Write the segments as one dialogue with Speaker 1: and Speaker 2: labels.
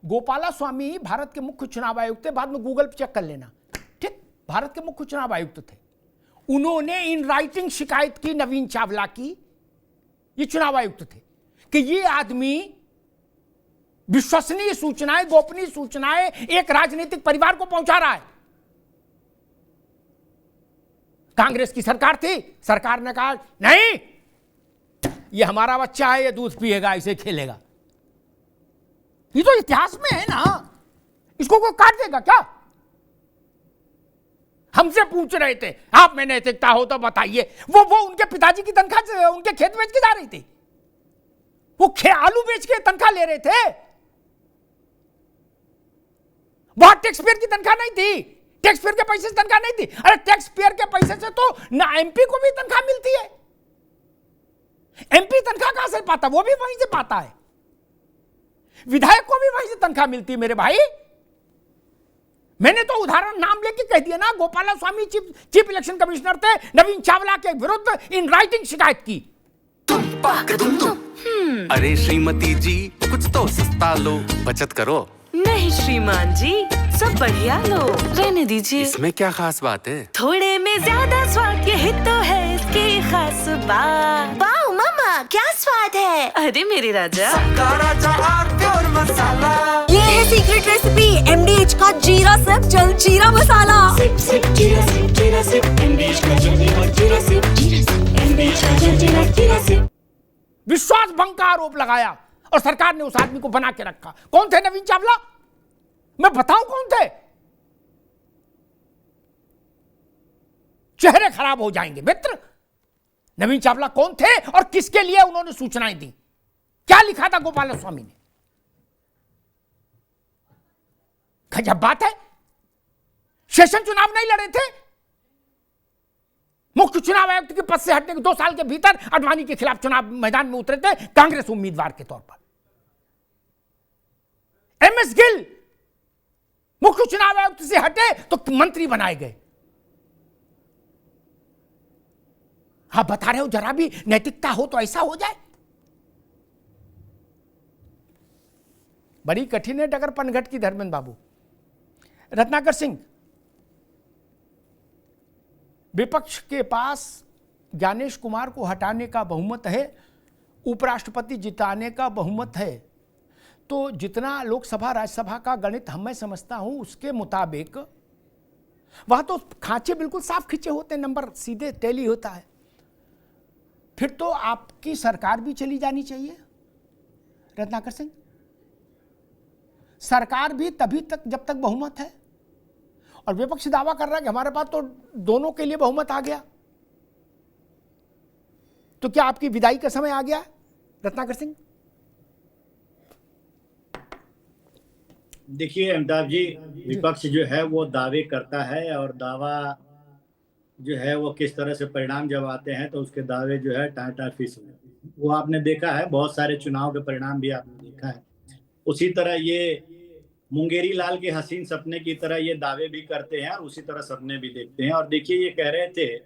Speaker 1: गोपाला स्वामी भारत के मुख्य चुनाव आयुक्त थे, बाद में गूगल पे चेक कर लेना, ठीक, भारत के मुख्य चुनाव आयुक्त थे। उन्होंने इन राइटिंग शिकायत की नवीन चावला की, ये चुनाव आयुक्त थे, कि ये आदमी विश्वसनीय सूचनाएं, गोपनीय सूचनाएं एक राजनीतिक परिवार को पहुंचा रहा है। कांग्रेस की सरकार थी, सरकार ने कहा नहीं, ये हमारा बच्चा है, ये दूध पिएगा, इसे खेलेगा। ये तो इतिहास में है ना, इसको कोई काट देगा क्या? हमसे पूछ रहे थे आप में नैतिकता हो तो बताइए। वो उनके पिताजी की तनख्वाह उनके खेत बेच के जा रही थी, वो आलू बेच के तनख्वाह ले रहे थे, वहां टैक्स पेयर की तनख्वाह नहीं थी, टैक्स पेयर के पैसे से तनख्वाह नहीं थी। अरे टैक्स पेयर के पैसे से तो ना एमपी को भी तनख्वाह मिलती है, एमपी तनख्वाह कहां से पाता, वो भी वहीं से पाता है, विधायक को भी वहीं से तनख्वाह मिलती है मेरे भाई। मैंने तो उदाहरण नाम लेके कह दिया ना, गोपाला स्वामी चीफ इलेक्शन कमिश्नर थे, नवीन चावला के विरुद्ध इन राइटिंग शिकायत की।
Speaker 2: अरे श्रीमती जी, कुछ तो सस्ता लो, बचत करो।
Speaker 3: नहीं श्रीमान जी, सब बढ़िया लो, रहने दीजिए।
Speaker 2: इसमें क्या खास बात है?
Speaker 3: थोड़े में ज्यादा स्वाद, यही तो है इसकी खास बात।
Speaker 4: वाओ मामा, क्या स्वाद है।
Speaker 3: अरे मेरे राजा,
Speaker 4: प्योर मसाला, ये है सीक्रेट रेसिपी MDH का जीरा सिप जल जीरा मसाला। सिप सिप जीरा सिप, जीरा सिप MDH का जल जीरा सिप, जीरा सिप MDH का जल जीरा सिप।
Speaker 1: विश्वास भंग का आरोप लगाया और सरकार ने उस आदमी को बना के रखा। कौन थे नवीन चावला? मैं बताऊं कौन थे? चेहरे खराब हो जाएंगे मित्र। नवीन चावला कौन थे और किसके लिए उन्होंने सूचनाएं दी? क्या लिखा था गोपाला स्वामी ने? गजब बात है। सेशन चुनाव नहीं लड़े थे, मुख्य चुनाव आयुक्त के पद से हटने के 2 साल के भीतर आडवाणी के खिलाफ चुनाव मैदान में उतरे थे कांग्रेस उम्मीदवार के तौर पर। MS गिल मुख्य चुनाव आयुक्त से हटे तो मंत्री बनाए गए। आप बता रहे हो जरा भी नैतिकता हो तो ऐसा हो जाए? बड़ी कठिन है डगर पनघट की धर्मेंद्र बाबू। रत्नाकर सिंह, विपक्ष के पास ज्ञानेश कुमार को हटाने का बहुमत है, उपराष्ट्रपति जिताने का बहुमत है, तो जितना लोकसभा राज्यसभा का गणित मैं समझता हूं उसके मुताबिक वहां तो खांचे बिल्कुल साफ खींचे होते हैं, नंबर सीधे टैली होता है। फिर तो आपकी सरकार भी चली जानी चाहिए रत्नाकर सिंह। सरकार भी तभी तक जब तक बहुमत है, और विपक्ष दावा कर रहा है कि हमारे पास तो दोनों के लिए बहुमत आ गया। तो क्या आपकी विदाई का समय आ गया रत्नाकर सिंह?
Speaker 5: देखिए अमिताभ जी, विपक्ष जो है वो दावे करता है, और दावा जो है वो किस तरह से परिणाम जब आते हैं तो उसके दावे जो है टाटा फिश वो आपने देखा है, बहुत सारे चुनाव के परिणाम भी आपने देखा है। उसी तरह ये मुंगेरी लाल के हसीन सपने की तरह ये दावे भी करते हैं और उसी तरह सपने भी देखते हैं। और देखिए, ये कह रहे थे,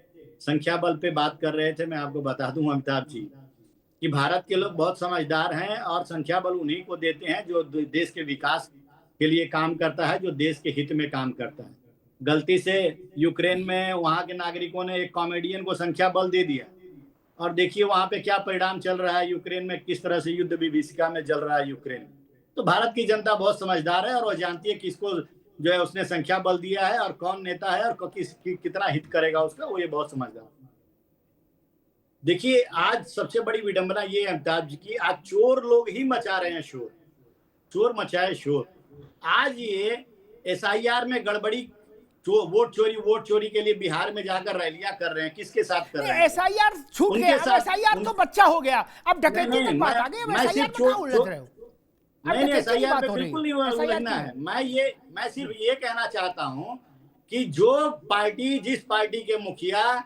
Speaker 5: संख्या बल पे बात कर रहे थे, मैं आपको बता दूं अमिताभ जी कि भारत के लोग बहुत समझदार हैं और संख्या बल उन्हीं को देते हैं जो देश के विकास के लिए काम करता है, जो देश के हित में काम करता है। गलती से यूक्रेन में वहां के नागरिकों ने एक कॉमेडियन को संख्या बल दे दिया, और देखिए वहां पे क्या परिणाम चल रहा है, यूक्रेन में किस तरह से युद्ध विभीषिका में जल रहा है यूक्रेन। तो भारत की जनता बहुत समझदार है और वो जानती है किसको जो है उसने संख्या बल दिया है और कौन नेता है और कितना हित करेगा उसका, वो ये बहुत समझदार है। देखिए, आज सबसे बड़ी विडंबना ये है अमिताभ जी की, आज चोर लोग ही मचा रहे हैं शोर, चोर मचाए शोर। आज ये SIR में गड़बड़ी, वोट चोरी के लिए बिहार में जाकर रैलियां कर रहे हैं, किसके साथ कर रहे हैं?
Speaker 1: SIR छूट गया, SIR तो बच्चा हो गया, अब डकैती की बात आ गई। SIR में क्या उलझ रहे हो?
Speaker 5: नहीं, SIR पे बिल्कुल नहीं उलझना है। मैं सिर्फ ये कहना चाहता हूं कि जो पार्टी, जिस पार्टी के मुखिया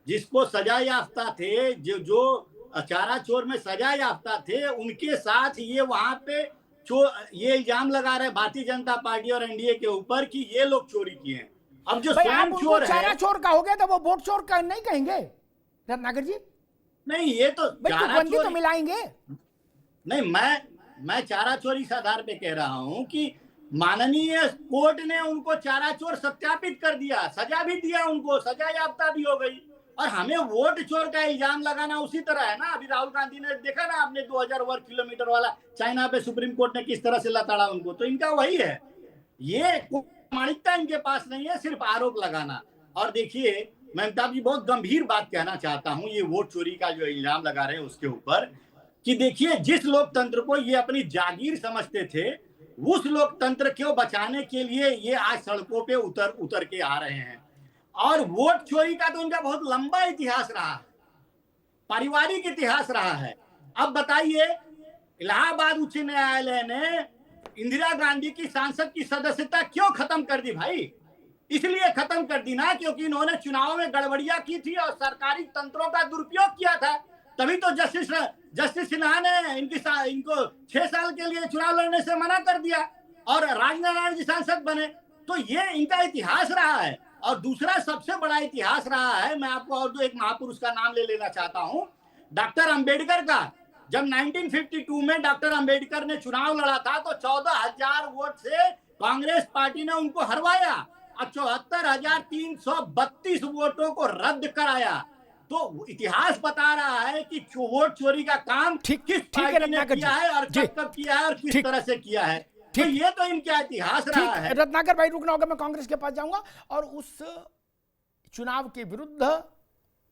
Speaker 5: जिसको सजा याफ्ता थे, जो चारा चोर में सजा याफ्ता थे, उनके साथ ये वहां पे ये इल्जाम लगा रहे भारतीय जनता पार्टी और NDA के ऊपर कि ये लोग चोरी किए हैं। अब जो स्वयं चोर है,
Speaker 1: चारा चोर का हो गया तो वो वोट चोर का नहीं कहेंगे रत्नाकर जी?
Speaker 5: नहीं, ये तो चारा चोर
Speaker 1: तो मिलाएंगे।
Speaker 5: नहीं, मैं चारा चोर इस आधार पे कह रहा हूं कि माननीय कोर्ट ने उनको चारा चोर सत्यापित कर दिया, सजा भी दिया, उनको सजा याफ्ता भी हो गई। और हमें वोट चोर का इल्जाम लगाना उसी तरह है ना। अभी राहुल गांधी ने देखा ना आपने 2000 वर्ग किलोमीटर वाला चाइना पे सुप्रीम कोर्ट ने किस तरह से लताड़ा उनको, तो इनका वही है। ये प्रामाणिकता इनके पास नहीं है, सिर्फ आरोप लगाना। और देखिए मैं अमिताभ जी बहुत गंभीर बात कहना चाहता हूं, ये वोट चोरी का जो इल्जाम लगा रहे हैं उसके ऊपर, कि देखिए जिस लोकतंत्र को ये अपनी जागीर समझते थे, उस लोकतंत्र को बचाने के लिए ये आज सड़कों पे उतर के आ रहे हैं। और वोट चोरी का तो उनका बहुत लंबा इतिहास रहा है, पारिवारिक इतिहास रहा है। अब बताइए, इलाहाबाद उच्च न्यायालय ने इंदिरा गांधी की सांसद की सदस्यता क्यों खत्म कर दी भाई? इसलिए खत्म कर दी ना क्योंकि इन्होंने चुनाव में गड़बड़ियां की थी और सरकारी तंत्रों का दुरुपयोग किया था। तभी तो जस्टिस सिन्हा ने इनको 6 साल के लिए चुनाव लड़ने से मना कर दिया और राजनारायण जी सांसद बने। तो ये इनका इतिहास रहा है। और दूसरा सबसे बड़ा इतिहास रहा है, मैं आपको और एक महापुरुष का नाम ले लेना चाहता हूं, डॉक्टर अंबेडकर का। जब 1952 में डॉक्टर अंबेडकर ने चुनाव लड़ा था तो 14,000 वोट से कांग्रेस पार्टी ने उनको हरवाया और 74,332 वोटों को रद्द कराया। तो इतिहास बता रहा है कि वोट चोरी का काम किस पार्टी ने किया है और कब किया है और किस तरह से किया है। तो ये तो इनका इतिहास रहा है।
Speaker 1: रत्नाकर भाई रुकना होगा, मैं कांग्रेस के पास जाऊंगा। और उस चुनाव के विरुद्ध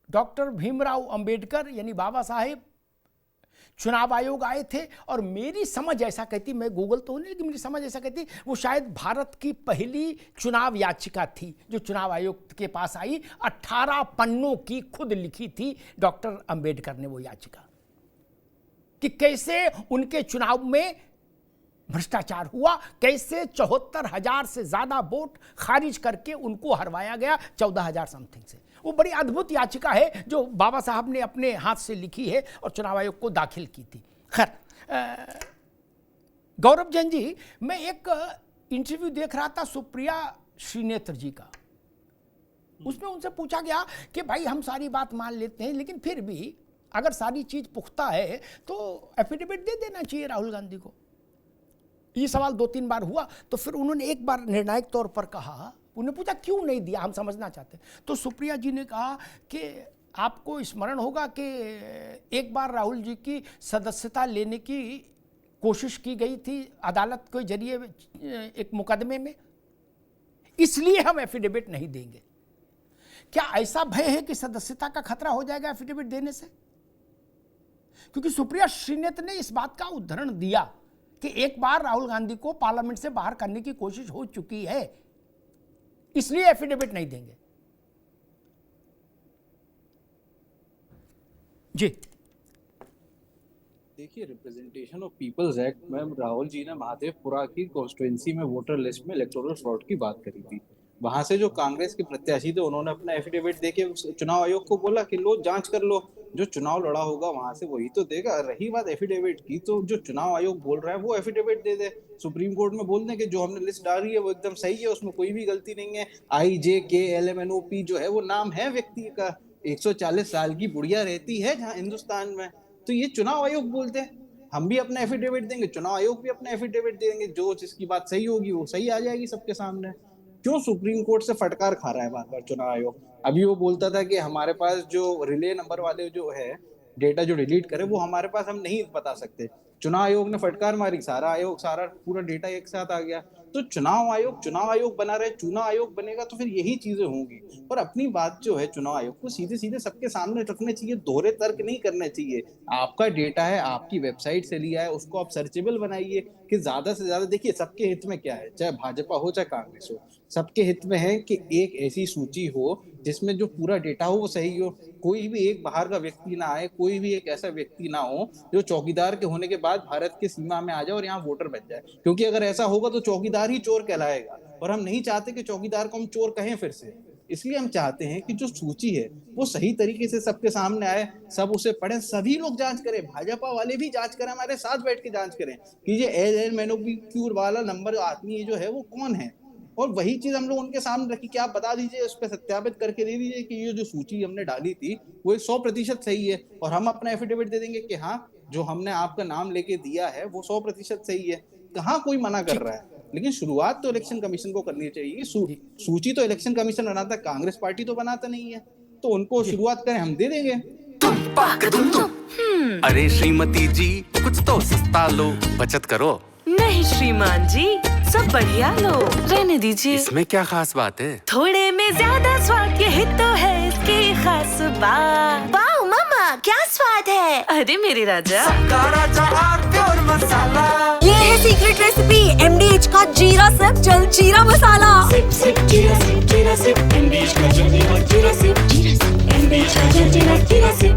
Speaker 1: डॉक्टर भीमराव अंबेडकर यानी बाबा साहेब चुनाव आयोग आए थे और मेरी समझ ऐसा कहती, मैं गूगल तो नहीं लेकिन मेरी समझ ऐसा कहती, वो शायद भारत की पहली चुनाव याचिका थी जो चुनाव आयोग के पास आई। 18 पन्नों की खुद लिखी थी डॉक्टर अंबेडकर ने वो याचिका, कि कैसे उनके चुनाव में भ्रष्टाचार हुआ, कैसे 74,000 से ज्यादा वोट खारिज करके उनको हरवाया गया 14,000 समथिंग से। वो बड़ी अद्भुत याचिका है जो बाबा साहब ने अपने हाथ से लिखी है और चुनाव आयोग को दाखिल की थी। खैर, गौरव जैन जी, मैं एक इंटरव्यू देख रहा था सुप्रिया श्रीनेत्र जी का। उसमें उनसे पूछा गया कि भाई हम सारी बात मान लेते हैं लेकिन फिर भी अगर सारी चीज पुख्ता है तो एफिडेविट दे देना चाहिए राहुल गांधी को। ये सवाल 2-3 बार हुआ तो फिर उन्होंने एक बार निर्णायक तौर पर कहा, उन्होंने पूछा क्यों नहीं दिया, हम समझना चाहते। तो सुप्रिया जी ने कहा कि आपको स्मरण होगा कि एक बार राहुल जी की सदस्यता लेने की कोशिश की गई थी अदालत के जरिए एक मुकदमे में, इसलिए हम एफिडेविट नहीं देंगे। क्या ऐसा भय है कि सदस्यता का खतरा हो जाएगा एफिडेविट देने से? क्योंकि सुप्रिया श्रीनेत्र ने इस बात का उदाहरण दिया कि एक बार राहुल गांधी को पार्लियामेंट से बाहर करने की कोशिश हो चुकी है, इसलिए एफिडेविट नहीं देंगे। जी
Speaker 6: देखिए, रिप्रेजेंटेशन ऑफ पीपल्स एक्ट में राहुल जी ने महादेवपुरा की कॉन्स्टिट्यूएंसी में वोटर लिस्ट में इलेक्टोरल फ्रॉड की बात करी थी। वहां से जो कांग्रेस के प्रत्याशी थे उन्होंने अपना एफिडेविट देके चुनाव आयोग को बोला कि लो जांच कर लो, जो चुनाव लड़ा होगा वहां से वही तो देगा। रही बात एफिडेविट की, तो जो चुनाव आयोग बोल रहा है वो एफिडेविट दे दे, सुप्रीम कोर्ट में बोल दें कि जो हमने लिस्ट डाली है वो एकदम सही है, उसमें कोई भी गलती नहीं है। IJKLMNOP जो है वो नाम है व्यक्ति का, 140 साल की बुढ़िया रहती है जहाँ हिंदुस्तान में, तो ये चुनाव आयोग बोलते हैं। हम भी अपना एफिडेविट देंगे, चुनाव आयोग भी अपना एफिडेविट देंगे, जो जिसकी बात सही होगी वो सही आ जाएगी सबके सामने। क्यों सुप्रीम कोर्ट से फटकार खा रहा है बार बार चुनाव आयोग? अभी वो बोलता था कि हमारे पास जो रिले नंबर वाले जो है डेटा जो डिलीट करे वो हमारे पास हम नहीं बता सकते। चुनाव आयोग ने फटकार मारी, सारा पूरा डेटा एक साथ आ गया। तो चुनाव आयोग बना रहे, चुनाव आयोग बनेगा तो फिर यही चीजें होंगी। और अपनी बात जो है चुनाव आयोग को सीधे सीधे सबके सामने रखने चाहिए, दोहरे तर्क नहीं करने चाहिए। आपका डेटा है, आपकी वेबसाइट से लिया है, उसको आप सर्चेबल बनाइए कि ज्यादा से ज्यादा। देखिए सबके हित में क्या है, चाहे भाजपा हो चाहे कांग्रेस हो, सबके हित में है कि एक ऐसी सूची हो जिसमें जो पूरा डेटा हो वो सही हो, कोई भी एक बाहर का व्यक्ति ना आए, कोई भी एक ऐसा व्यक्ति ना हो जो चौकीदार के होने के बाद भारत की सीमा में आ जाए और यहाँ वोटर बन जाए। क्योंकि अगर ऐसा होगा तो चौकीदार ही चोर कहलाएगा, और हम नहीं चाहते कि चौकीदार को हम चोर कहें फिर से। इसलिए हम चाहते हैं कि जो सूची है वो सही तरीके से सबके सामने आए, सब उसे पढ़ें, सभी लोग जांच करें, भाजपा वाले भी जांच करें, हमारे साथ बैठ के जांच करें कि ये LMNOP वाला नंबर आदमी जो है वो कौन है। और वही चीज हम लोग उनके सामने रखी कि आप बता दीजिए, उस पर सत्यापित करके दे दीजिए कि ये जो सूची हमने डाली थी वो 100% सही है, और हम अपना एफिडेविट दे देंगे कि हाँ जो हमने आपका नाम लेके दिया है वो 100% सही है, कहाँ कोई मना कर रहा है। लेकिन शुरुआत तो इलेक्शन कमीशन को करनी चाहिए। सूची तो इलेक्शन कमीशन बनाता है, कांग्रेस पार्टी तो बनाता नहीं है, तो उनको शुरुआत करें, हम दे देंगे।
Speaker 2: अरे श्रीमती जी कुछ तो सस्ता लो, बचत करो।
Speaker 3: नहीं श्रीमान जी, सब बढ़िया लो, रहने दीजिए।
Speaker 2: इसमें क्या खास बात है?
Speaker 3: थोड़े में ज्यादा स्वाद, यही तो है इसकी खास बात।
Speaker 4: वाओ मामा, क्या स्वाद है।
Speaker 3: अरे मेरे राजा,
Speaker 4: ये है सीक्रेट रेसिपी MDH का जीरा सिप जल जीरा मसाला। सिप सिप जीरा सिप MDH का जल जीरा सिप MDH का जल जीरा सिप।